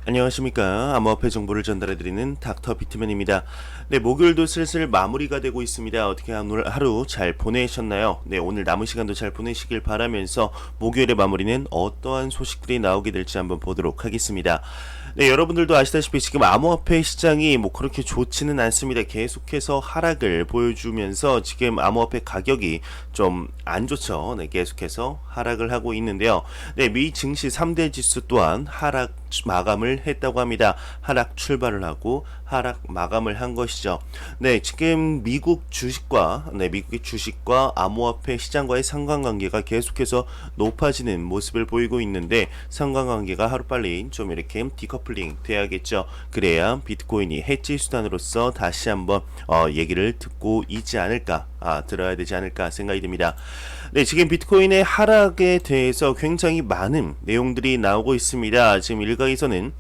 안녕하십니까. 암호화폐 정보를 전달해드리는 닥터 비트맨입니다. 네, 목요일도 슬슬 마무리가 되고 있습니다. 어떻게 오늘 하루 잘 보내셨나요? 네, 오늘 남은 시간도 잘 보내시길 바라면서 목요일의 마무리는 어떠한 소식들이 나오게 될지 한번 보도록 하겠습니다. 네, 여러분들도 아시다시피 지금 암호화폐 시장이 그렇게 좋지는 않습니다. 계속해서 하락을 보여주면서 지금 암호화폐 가격이 좀 안 좋죠. 네, 계속해서 하락을 하고 있는데요. 네, 미 증시 3대 지수 또한 하락 마감을 했다고 합니다. 하락 출발을 하고 하락 마감을 한 것이죠. 네, 지금 미국의 주식과 암호화폐 시장과의 상관관계가 계속해서 높아지는 모습을 보이고 있는데 상관관계가 하루빨리 좀 이렇게 디커플링 돼야겠죠. 그래야 비트코인이 해지 수단으로서 다시 한번 얘기를 듣고 있지 않을까, 들어야 되지 않을까 생각이 듭니다. 네, 지금 비트코인의 하락에 대해서 굉장히 많은 내용들이 나오고 있습니다. 지금 일각에서는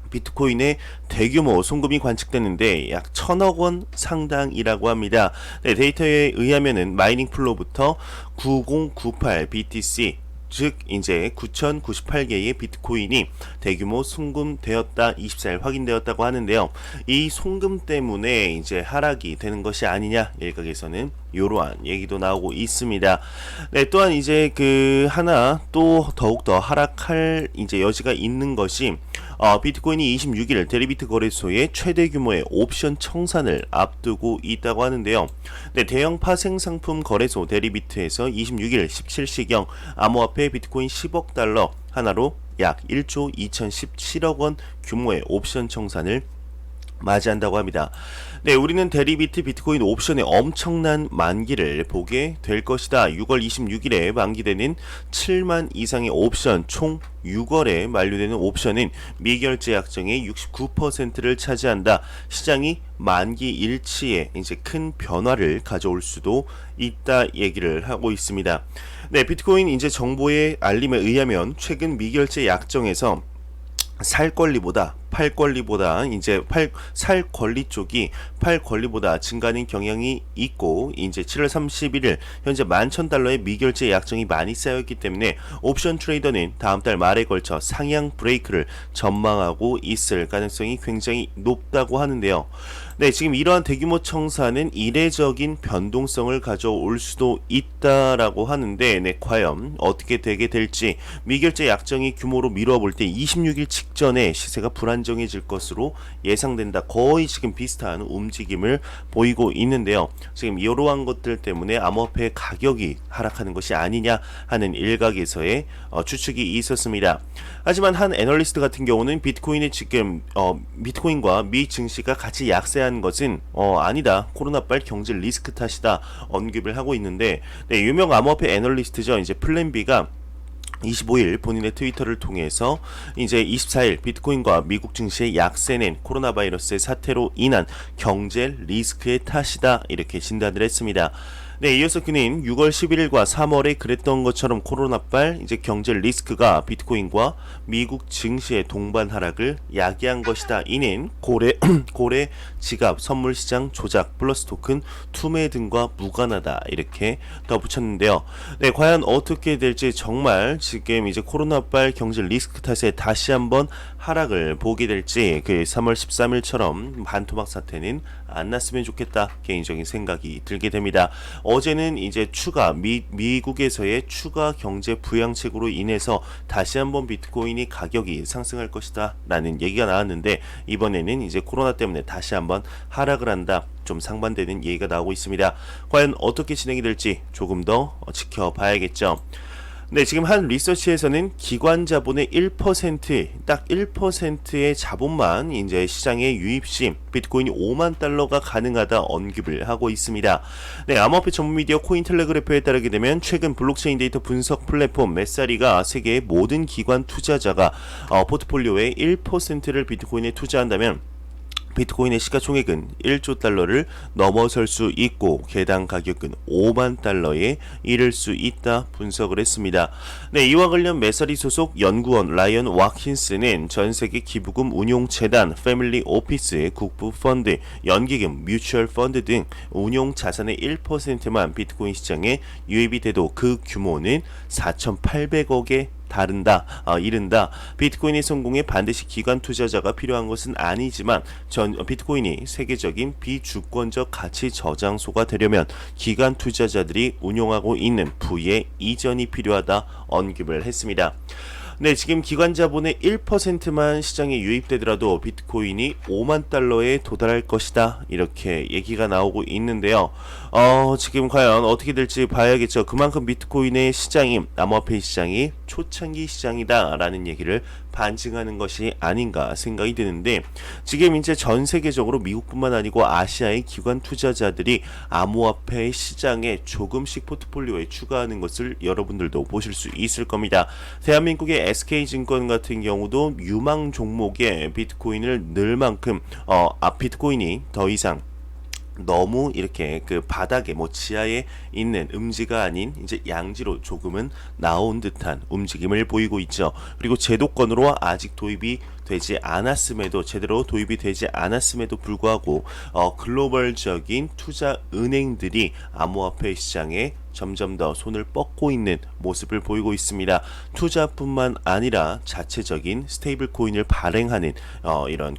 비트코인의 대규모 송금이 관측되는데 약 1000억 원 상당이라고 합니다. 네, 데이터에 의하면은 마이닝 플로부터 9098 BTC 즉 이제 9098개의 비트코인이 대규모 송금되었다 24일 확인되었다고 하는데요. 이 송금 때문에 이제 하락이 되는 것이 아니냐 일각에서는 이러한 얘기도 나오고 있습니다. 네, 또한 이제 하나 또 더욱더 하락할 이제 여지가 있는 것이 비트코인이 26일 데리비트 거래소의 최대 규모의 옵션 청산을 앞두고 있다고 하는데요. 네, 대형 파생 상품 거래소 데리비트에서 26일 17시경 암호화폐 비트코인 10억 달러 하나로 약 1조 2017억 원 규모의 옵션 청산을 맞이한다고 합니다. 네, 우리는 데리비트 비트코인 옵션의 엄청난 만기를 보게 될 것이다. 6월 26일에 만기되는 7만 이상의 옵션, 총 6월에 만료되는 옵션은 미결제 약정의 69%를 차지한다. 시장이 만기 일치에 이제 큰 변화를 가져올 수도 있다 얘기를 하고 있습니다. 네, 비트코인 이제 정보의 알림에 의하면 최근 미결제 약정에서 살 권리보다 팔 권리보다 이제 살 권리 쪽이 팔 권리보다 증가하는 경향이 있고 이제 7월 31일 현재 11,000달러의 미결제 약정이 많이 쌓였기 때문에 옵션 트레이더는 다음 달 말에 걸쳐 상향 브레이크를 전망하고 있을 가능성이 굉장히 높다고 하는데요. 네, 지금 이러한 대규모 청산은 이례적인 변동성을 가져올 수도 있다라고 하는데, 네, 과연 어떻게 되게 될지 미결제 약정이 규모로 미뤄볼 때 26일 직전에 시세가 불안정해질 것으로 예상된다. 거의 지금 비슷한 움직임을 보이고 있는데요. 지금 이러한 것들 때문에 암호화폐 가격이 하락하는 것이 아니냐 하는 일각에서의 추측이 있었습니다. 하지만 한 애널리스트 같은 경우는 비트코인의 지금 비트코인과 미 증시가 같이 약세한 것은 아니다. 코로나빨 경제 리스크 탓이다. 언급을 하고 있는데, 네, 유명 암호화폐 애널리스트죠. 이제 플랜비가 25일 본인의 트위터를 통해서 이제 24일 비트코인과 미국 증시의 약세는 코로나 바이러스의 사태로 인한 경제 리스크의 탓이다 이렇게 진단을 했습니다. 네, 이어서 그는 6월 11일과 3월에 그랬던 것처럼 코로나빨 이제 경제 리스크가 비트코인과 미국 증시의 동반 하락을 야기한 것이다. 이는 고래 지갑 선물 시장 조작 플러스 토큰 투매 등과 무관하다 이렇게 덧붙였는데요. 네, 과연 어떻게 될지 정말 지금 이제 코로나빨 경제 리스크 탓에 다시 한번 하락을 보게 될지 3월 13일처럼 반토막 사태는 안 났으면 좋겠다 개인적인 생각이 들게 됩니다. 어제는 이제 미국에서의 추가 경제 부양책으로 인해서 다시 한번 비트코인이 가격이 상승할 것이다 라는 얘기가 나왔는데, 이번에는 이제 코로나 때문에 다시 한번 하락을 한다, 좀 상반되는 얘기가 나오고 있습니다. 과연 어떻게 진행이 될지 조금 더 지켜봐야겠죠. 네, 지금 한 리서치에서는 기관 자본의 1%, 딱 1%의 자본만 이제 시장에 유입 시 비트코인이 5만 달러가 가능하다 언급을 하고 있습니다. 네, 암호화폐 전문 미디어 코인텔레그래프에 따르게 되면 최근 블록체인 데이터 분석 플랫폼 메사리가 세계의 모든 기관 투자자가 포트폴리오의 1%를 비트코인에 투자한다면 비트코인의 시가총액은 1조 달러를 넘어설 수 있고 개당 가격은 5만 달러에 이를 수 있다 분석을 했습니다. 네, 이와 관련 메사리 소속 연구원 라이언 와킨스는 전세계 기부금 운용재단, 패밀리 오피스, 국부펀드, 연기금, 뮤추얼 펀드 등 운용 자산의 1%만 비트코인 시장에 유입이 돼도 그 규모는 4,800억에 이른다. 비트코인의 성공에 반드시 기관 투자자가 필요한 것은 아니지만 비트코인이 세계적인 비주권적 가치 저장소가 되려면 기관 투자자들이 운용하고 있는 부의 이전이 필요하다 언급을 했습니다. 네, 지금 기관 자본의 1%만 시장에 유입되더라도 비트코인이 5만 달러에 도달할 것이다. 이렇게 얘기가 나오고 있는데요. 지금 과연 어떻게 될지 봐야겠죠. 그만큼 비트코인의 시장이, 암호화폐 시장이 초창기 시장이다라는 얘기를 반증하는 것이 아닌가 생각이 드는데, 지금 이제 전 세계적으로 미국뿐만 아니고 아시아의 기관 투자자들이 암호화폐 시장에 조금씩 포트폴리오에 추가하는 것을 여러분들도 보실 수 있을 겁니다. 대한민국의 SK증권 같은 경우도 유망 종목에 비트코인을 넣을 만큼 비트코인이 더 이상 너무 이렇게 그 바닥에 지하에 있는 음지가 아닌 이제 양지로 조금은 나온 듯한 움직임을 보이고 있죠. 그리고 제도권으로 아직 도입이 되지 않았음에도 제대로 도입이 되지 않았음에도 불구하고 글로벌적인 투자 은행들이 암호화폐 시장에 점점 더 손을 뻗고 있는 모습을 보이고 있습니다. 투자뿐만 아니라 자체적인 스테이블 코인을 발행하는 이런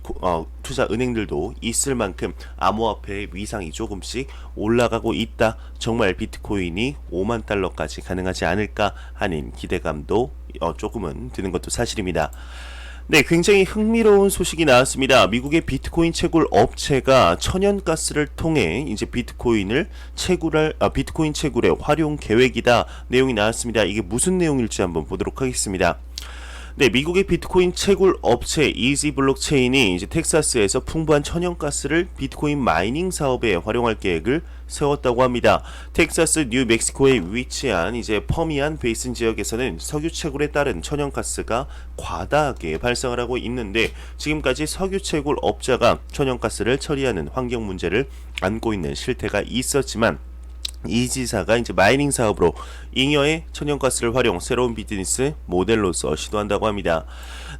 투자 은행들도 있을 만큼 암호화폐의 위상이 조금씩 올라가고 있다. 정말 비트코인이 5만 달러까지 가능하지 않을까 하는 기대감도 조금은 드는 것도 사실입니다. 네, 굉장히 흥미로운 소식이 나왔습니다. 미국의 비트코인 채굴 업체가 천연가스를 통해 이제 비트코인 채굴의 활용 계획이다. 내용이 나왔습니다. 이게 무슨 내용일지 한번 보도록 하겠습니다. 네, 미국의 비트코인 채굴 업체 이지 블록체인이 이제 텍사스에서 풍부한 천연가스를 비트코인 마이닝 사업에 활용할 계획을 세웠다고 합니다. 텍사스 뉴멕시코에 위치한 이제 퍼미안 베이슨 지역에서는 석유 채굴에 따른 천연가스가 과다하게 발생을 하고 있는데, 지금까지 석유 채굴 업자가 천연가스를 처리하는 환경 문제를 안고 있는 실태가 있었지만, 이 지사가 이제 마이닝 사업으로 잉여의 천연가스를 활용 새로운 비즈니스 모델로서 시도한다고 합니다.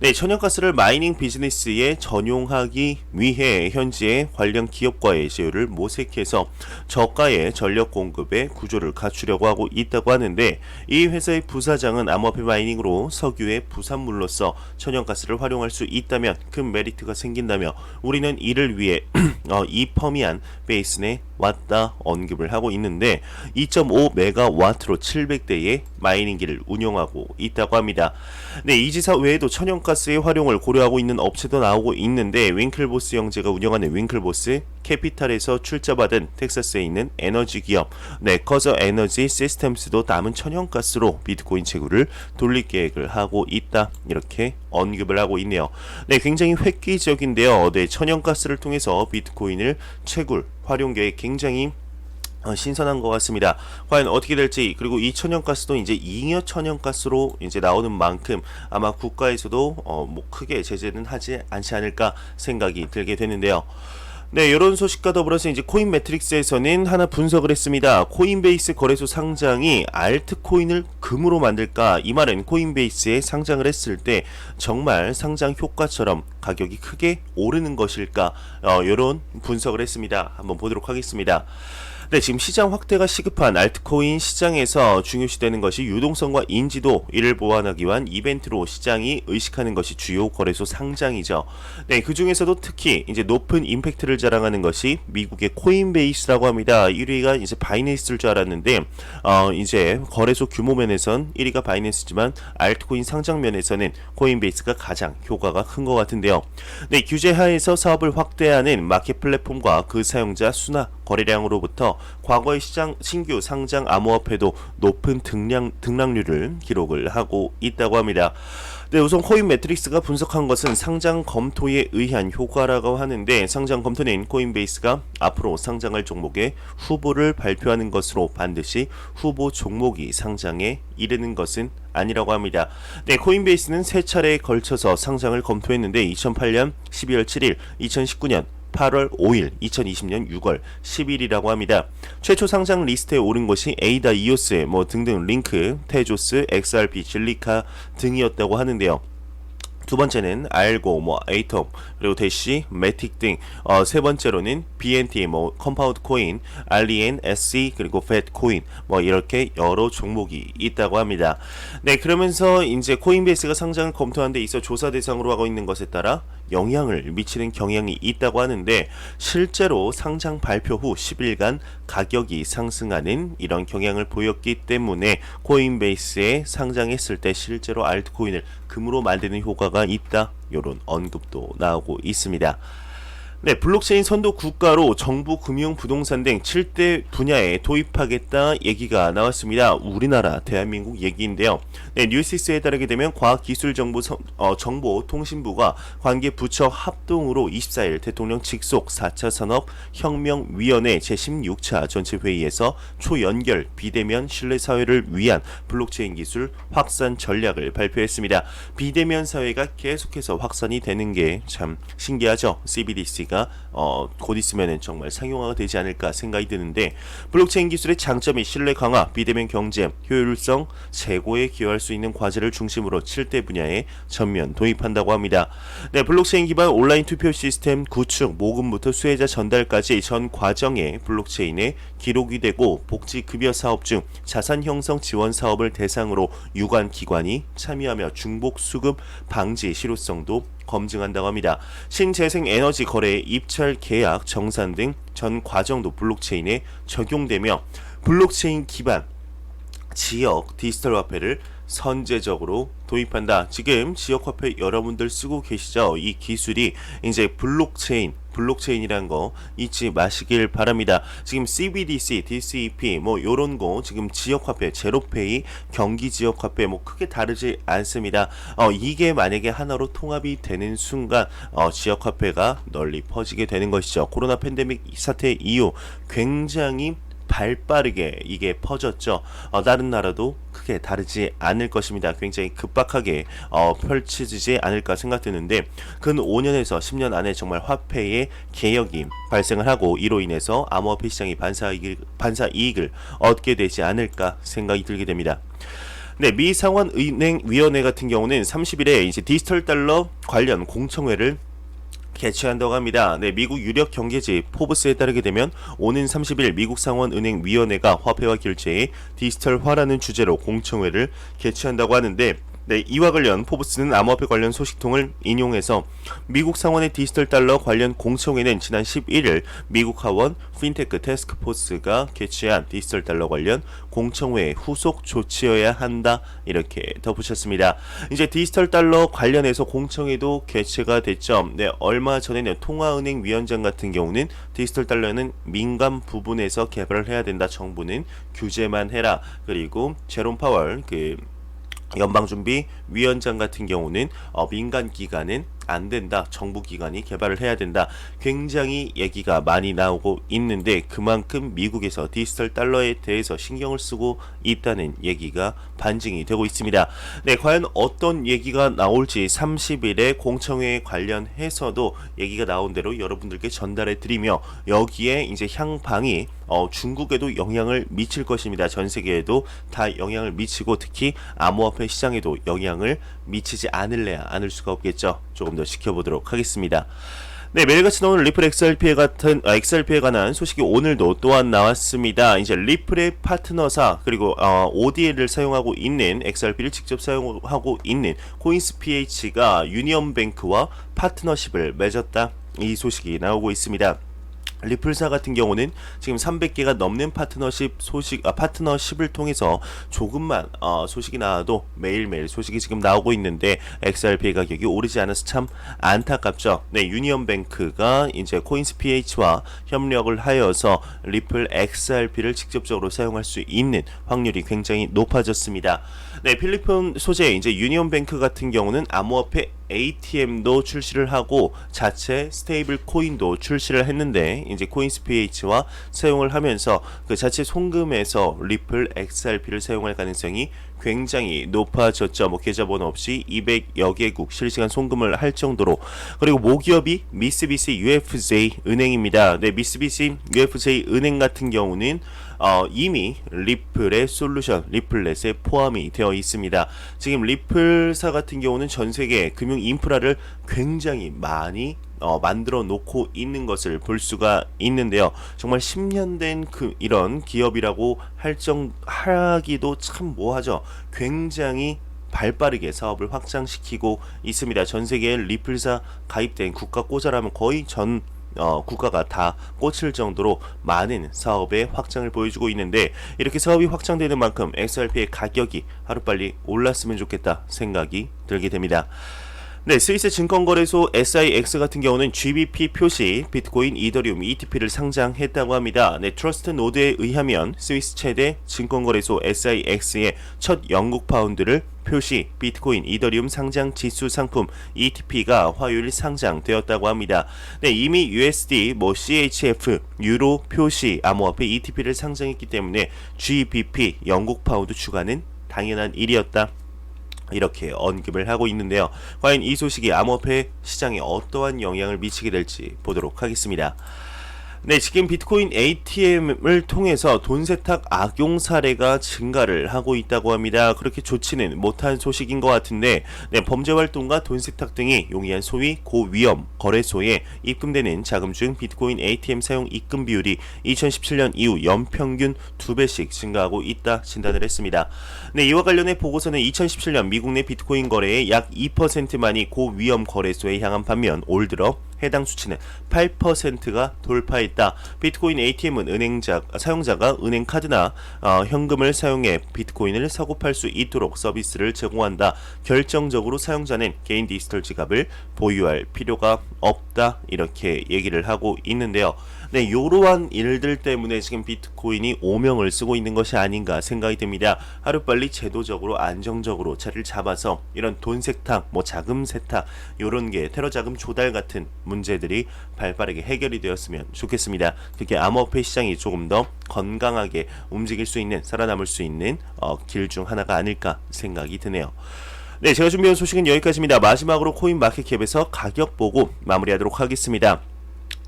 네, 천연가스를 마이닝 비즈니스에 전용하기 위해 현지의 관련 기업과의 제휴를 모색해서 저가의 전력 공급의 구조를 갖추려고 하고 있다고 하는데, 이 회사의 부사장은 암호화폐 마이닝으로 석유의 부산물로서 천연가스를 활용할 수 있다면 큰 메리트가 생긴다며 우리는 이를 위해 이 퍼미안 베이슨에 왔다 언급을 하고 있는데, 2.5메가와트로 700대의 마이닝기를 운영하고 있다고 합니다. 네, 이 지사 외에도 천연가스의 활용을 고려하고 있는 업체도 나오고 있는데, 윙클보스 형제가 운영하는 윙클보스 캐피탈에서 출자받은 텍사스에 있는 에너지 기업 커저 에너지 시스템스도 남은 천연가스로 비트코인 채굴을 돌릴 계획을 하고 있다. 이렇게 언급을 하고 있네요. 네, 굉장히 획기적인데요. 네, 천연가스를 통해서 비트코인을 채굴 활용 계획 굉장히 신선한 것 같습니다. 과연 어떻게 될지, 그리고 이 천연가스도 이제 잉여 천연가스로 이제 나오는 만큼 아마 국가에서도 크게 제재는 하지 않지 않을까 생각이 들게 되는데요. 네, 이런 소식과 더불어서 이제 코인 매트릭스에서는 하나 분석을 했습니다. 코인베이스 거래소 상장이 알트코인을 금으로 만들까? 이 말은 코인베이스에 상장을 했을 때 정말 상장 효과처럼 가격이 크게 오르는 것일까? 이런 분석을 했습니다. 한번 보도록 하겠습니다. 네, 지금 시장 확대가 시급한 알트코인 시장에서 중요시되는 것이 유동성과 인지도, 이를 보완하기 위한 이벤트로 시장이 의식하는 것이 주요 거래소 상장이죠. 네, 그 중에서도 특히 이제 높은 임팩트를 자랑하는 것이 미국의 코인베이스라고 합니다. 1위가 이제 바이낸스일 줄 알았는데, 이제 거래소 규모 면에선 1위가 바이낸스지만 알트코인 상장 면에서는 코인베이스가 가장 효과가 큰 것 같은데요. 네, 규제 하에서 사업을 확대하는 마켓 플랫폼과 그 사용자 수나 거래량으로부터 과거의 신규 상장 암호화폐도 높은 등락률을 기록을 하고 있다고 합니다. 네, 우선 코인 매트릭스가 분석한 것은 상장 검토에 의한 효과라고 하는데, 상장 검토는 코인베이스가 앞으로 상장할 종목의 후보를 발표하는 것으로 반드시 후보 종목이 상장에 이르는 것은 아니라고 합니다. 네, 코인베이스는 세 차례에 걸쳐서 상장을 검토했는데 2008년 12월 7일, 2019년 8월 5일, 2020년 6월 10일이라고 합니다. 최초 상장 리스트에 오른 것이 에이다, 이오스 등등 링크, 테조스, XRP, 진리카 등이었다고 하는데요. 두 번째는 알고, 에이톰, 그리고 대시, 매틱 등, 세 번째로는 BNT, 컴파운드 코인, 알리엔, SC, 그리고 팻 코인, 이렇게 여러 종목이 있다고 합니다. 네, 그러면서 이제 코인베이스가 상장을 검토하는 데 있어 조사 대상으로 하고 있는 것에 따라 영향을 미치는 경향이 있다고 하는데, 실제로 상장 발표 후 10일간 가격이 상승하는 이런 경향을 보였기 때문에 코인베이스에 상장했을 때 실제로 알트코인을 금으로 만드는 효과가 있다, 이런 언급도 나오고 있습니다. 네, 블록체인 선도 국가로 정부, 금융, 부동산 등 7대 분야에 도입하겠다 얘기가 나왔습니다. 우리나라, 대한민국 얘기인데요. 네, 뉴시스에 따르게 되면 과학기술정보통신부가 관계 부처 합동으로 24일 대통령 직속 4차 산업혁명위원회 제16차 전체회의에서 초연결 비대면 신뢰사회를 위한 블록체인 기술 확산 전략을 발표했습니다. 비대면 사회가 계속해서 확산이 되는 게 참 신기하죠. CBDC가 곧 있으면 정말 상용화가 되지 않을까 생각이 드는데, 블록체인 기술의 장점이 신뢰 강화, 비대면 경제, 효율성 제고에 기여할 수 있는 과제를 중심으로 7대 분야에 전면 도입한다고 합니다. 네, 블록체인 기반 온라인 투표 시스템 구축, 모금부터 수혜자 전달까지 전 과정에 블록체인에 기록이 되고, 복지급여 사업 중 자산 형성 지원 사업을 대상으로 유관 기관이 참여하며 중복 수급 방지 실효성도 검증한다고 합니다. 신재생 에너지 거래, 입찰 계약, 정산 등 전 과정도 블록체인에 적용되며, 블록체인 기반 지역 디지털 화폐를 선제적으로 도입한다. 지금 지역 화폐 여러분들 쓰고 계시죠? 이 기술이 이제 블록체인이란 거 잊지 마시길 바랍니다. 지금 CBDC, DCEP 요런 거 지금 지역 화폐, 제로페이, 경기 지역 화폐 크게 다르지 않습니다. 이게 만약에 하나로 통합이 되는 순간 지역 화폐가 널리 퍼지게 되는 것이죠. 코로나 팬데믹 사태 이후 굉장히 발빠르게 이게 퍼졌죠. 다른 나라도 크게 다르지 않을 것입니다. 굉장히 급박하게 펼쳐지지 않을까 생각되는데, 근 5년에서 10년 안에 정말 화폐의 개혁이 발생을 하고, 이로 인해서 암호화폐 시장이 반사 이익을 얻게 되지 않을까 생각이 들게 됩니다. 네, 미 상원은행위원회 같은 경우는 30일에 이제 디지털 달러 관련 공청회를 개최한다고 합니다. 네, 미국 유력 경제지 포브스에 따르게 되면 오는 30일 미국 상원은행위원회가 화폐와 결제의 디지털화라는 주제로 공청회를 개최한다고 하는데, 네, 이와 관련 포브스는 암호화폐 관련 소식통을 인용해서 미국 상원의 디지털 달러 관련 공청회는 지난 11일 미국 하원 핀테크 태스크포스가 개최한 디지털 달러 관련 공청회의 후속 조치여야 한다, 이렇게 덧붙였습니다. 이제 디지털 달러 관련해서 공청회도 개최가 됐죠. 네, 얼마 전에는 통화은행위원장 같은 경우는 디지털 달러는 민간 부분에서 개발을 해야 된다. 정부는 규제만 해라. 그리고 제롬 파월 연방준비위원장 같은 경우는 민간 기관은 안 된다, 정부 기관이 개발을 해야 된다. 굉장히 얘기가 많이 나오고 있는데, 그만큼 미국에서 디지털 달러에 대해서 신경을 쓰고 있다는 얘기가 반증이 되고 있습니다. 네, 과연 어떤 얘기가 나올지 30일에 공청회에 관련해서도 얘기가 나온 대로 여러분들께 전달해 드리며, 여기에 이제 향방이 중국에도 영향을 미칠 것입니다. 전 세계에도 다 영향을 미치고, 특히 암호화폐 시장에도 영향을 미치지 않을 수가 없겠죠. 조금 더 지켜보도록 하겠습니다. 네, 매일같이 나오는 리플 XRP에 관한 소식이 오늘도 또한 나왔습니다. 이제 리플의 파트너사, 그리고 ODL을 사용하고 있는 XRP를 직접 사용하고 있는 코인스PH가 유니언뱅크와 파트너십을 맺었다, 이 소식이 나오고 있습니다. 리플사 같은 경우는 지금 300개가 넘는 파트너십을 통해서 조금만 소식이 나와도 매일매일 소식이 지금 나오고 있는데, XRP 가격이 오르지 않아서 참 안타깝죠. 네, 유니언뱅크가 이제 코인스PH와 협력을 하여서 리플 XRP를 직접적으로 사용할 수 있는 확률이 굉장히 높아졌습니다. 네, 필리핀 소재 이제 유니언뱅크 같은 경우는 암호화폐 ATM도 출시를 하고 자체 스테이블 코인도 출시를 했는데, 이제 코인스PH와 사용을 하면서 그 자체 송금에서 리플 XRP를 사용할 가능성이 굉장히 높아졌죠. 뭐 계좌번호 없이 200여 개국 실시간 송금을 할 정도로. 그리고 모기업이 미쓰비시 UFJ 은행입니다. 네, 미쓰비시 UFJ 은행 같은 경우는 이미 리플의 솔루션, 리플렛에 포함이 되어 있습니다. 지금 리플사 같은 경우는 전 세계 금융 인프라를 굉장히 많이 만들어 놓고 있는 것을 볼 수가 있는데요. 정말 10년 된 이런 기업이라고 하기도 참 뭐하죠. 굉장히 발빠르게 사업을 확장시키고 있습니다. 전 세계에 리플사 가입된 국가 꽂아라면 거의 전 국가가 다 꽂힐 정도로 많은 사업의 확장을 보여주고 있는데, 이렇게 사업이 확장되는 만큼 XRP의 가격이 하루빨리 올랐으면 좋겠다 생각이 들게 됩니다. 네, 스위스 증권거래소 SIX 같은 경우는 GBP 표시 비트코인, 이더리움, ETP를 상장했다고 합니다. 네, 트러스트 노드에 의하면 스위스 최대 증권거래소 SIX의 첫 영국 파운드를 표시 비트코인, 이더리움 상장 지수 상품 ETP가 화요일 상장되었다고 합니다. 네, 이미 USD, CHF, 유로 표시 암호화폐 ETP를 상장했기 때문에 GBP 영국 파운드 추가는 당연한 일이었다, 이렇게 언급을 하고 있는데요. 과연 이 소식이 암호화폐 시장에 어떠한 영향을 미치게 될지 보도록 하겠습니다. 네, 지금 비트코인 ATM을 통해서 돈 세탁 악용 사례가 증가를 하고 있다고 합니다. 그렇게 좋지는 못한 소식인 것 같은데, 네, 범죄 활동과 돈 세탁 등이 용이한 소위 고위험 거래소에 입금되는 자금 중 비트코인 ATM 사용 입금 비율이 2017년 이후 연평균 2배씩 증가하고 있다 진단을 했습니다. 네, 이와 관련해 보고서는 2017년 미국 내 비트코인 거래의 약 2%만이 고위험 거래소에 향한 반면 올 들어 해당 수치는 8%가 돌파했다. 비트코인 ATM은 사용자가 은행 카드나 현금을 사용해 비트코인을 사고 팔 수 있도록 서비스를 제공한다. 결정적으로 사용자는 개인 디지털 지갑을 보유할 필요가 없다, 이렇게 얘기를 하고 있는데요. 네, 이러한 일들 때문에 지금 비트코인이 오명을 쓰고 있는 것이 아닌가 생각이 듭니다. 하루빨리 제도적으로 안정적으로 자리를 잡아서 이런 돈 세탁, 자금 세탁, 이런 게 테러 자금 조달 같은 문제들이 발빠르게 해결이 되었으면 좋겠습니다. 그게 암호화폐 시장이 조금 더 건강하게 움직일 수 있는, 살아남을 수 있는 길 중 하나가 아닐까 생각이 드네요. 네, 제가 준비한 소식은 여기까지입니다. 마지막으로 코인마켓캡에서 가격 보고 마무리하도록 하겠습니다.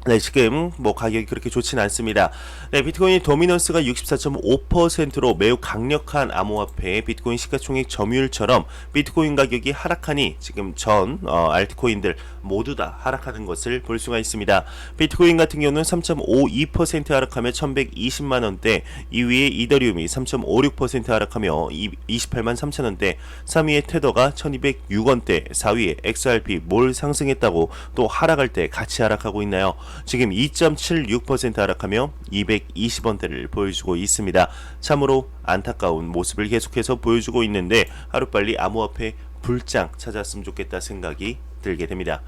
네, 지금 가격이 그렇게 좋진 않습니다. 네, 비트코인 도미넌스가 64.5%로 매우 강력한 암호화폐 비트코인 시가총액 점유율처럼 비트코인 가격이 하락하니 지금 전 알트코인들 모두 다 하락하는 것을 볼 수가 있습니다. 비트코인 같은 경우는 3.52% 하락하며 1120만원대, 2위에 이더리움이 3.56% 하락하며 28만 3천원대, 3위에 테더가 1206원대, 4위에 XRP 뭘 상승했다고 또 하락할 때 같이 하락하고 있나요? 지금 2.76% 하락하며 220원대를 보여주고 있습니다. 참으로 안타까운 모습을 계속해서 보여주고 있는데, 하루빨리 암호화폐 불장 찾았으면 좋겠다 생각이 들게 됩니다.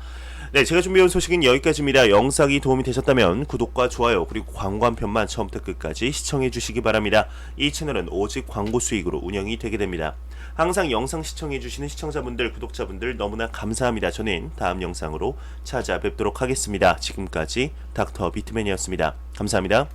네, 제가 준비해온 소식은 여기까지입니다. 영상이 도움이 되셨다면 구독과 좋아요, 그리고 광고 한 편만 처음부터 끝까지 시청해 주시기 바랍니다. 이 채널은 오직 광고 수익으로 운영이 되게 됩니다. 항상 영상 시청해 주시는 시청자분들, 구독자분들 너무나 감사합니다. 저는 다음 영상으로 찾아뵙도록 하겠습니다. 지금까지 닥터 비트맨이었습니다. 감사합니다.